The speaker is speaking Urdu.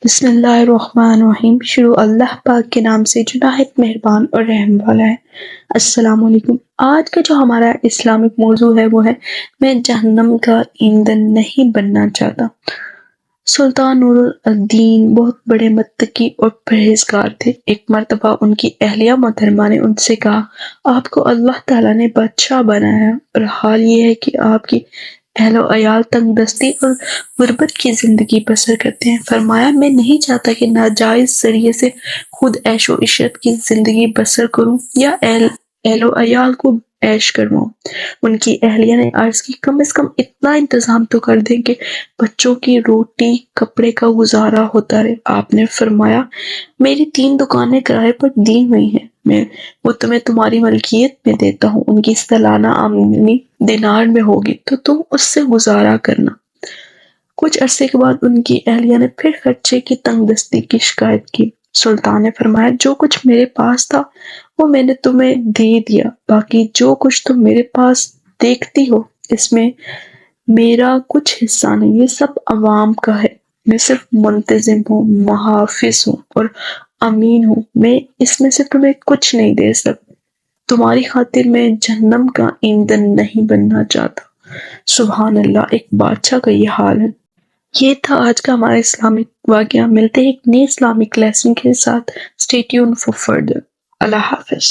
بسم اللہ الرحمن الرحیم۔ شروع اللہ پاک کے نام سے جو نہایت مہربان اور رحم والا ہے۔ السلام علیکم۔ آج کا جو ہمارا اسلامک موضوع ہے وہ ہے میں جہنم کا ایندھن نہیں بننا چاہتا۔ سلطان نور الدین بہت بڑے متقی اور پرہیزگار تھے۔ ایک مرتبہ ان کی اہلیہ محترمہ نے ان سے کہا، آپ کو اللہ تعالیٰ نے بادشاہ بنایا ہے اور حال یہ ہے کہ آپ کی اہل و عیال تنگ دستی اور غربت کی زندگی بسر کرتے ہیں۔ فرمایا، میں نہیں چاہتا کہ ناجائز ذریعے سے خود عیش و عشرت کی زندگی بسر کروں یا اہل و عیال کو عیش کرواؤں۔ ان کی اہلیہ نے عرض کی، کم از کم اتنا انتظام تو کر دیں کہ بچوں کی روٹی کپڑے کا گزارا ہوتا رہے۔ آپ نے فرمایا، میری 3 دکانیں کرائے پر دی ہوئی ہیں، وہ تمہیں تمہاری ملکیت میں دیتا ہوں، ان کی سالانہ آمدنی دینار میں ہوگی تو تم اس سے گزارا کرنا۔ کچھ عرصے کے بعد ان کی اہلیہ نے پھر خرچے کی تنگ دستی کی شکایت کی۔ سلطان نے فرمایا، جو کچھ میرے پاس تھا وہ میں نے تمہیں دے دیا، باقی جو کچھ تم میرے پاس دیکھتی ہو اس میں میرا کچھ حصہ نہیں، یہ سب عوام کا ہے۔ میں صرف منتظم ہوں، محافظ ہوں اور امین ہوں، میں اس میں سے تمہیں کچھ نہیں دے سکتا۔ تمہاری خاطر میں جہنم کا ایندھن نہیں بننا چاہتا۔ سبحان اللہ، ایک بادشاہ کا یہ حال ہے۔ یہ تھا آج کا ہمارا اسلامک واقعہ۔ ملتے ہیں ایک نئے اسلامک لیسن کے ساتھ۔ Stay tune for further. اللہ حافظ۔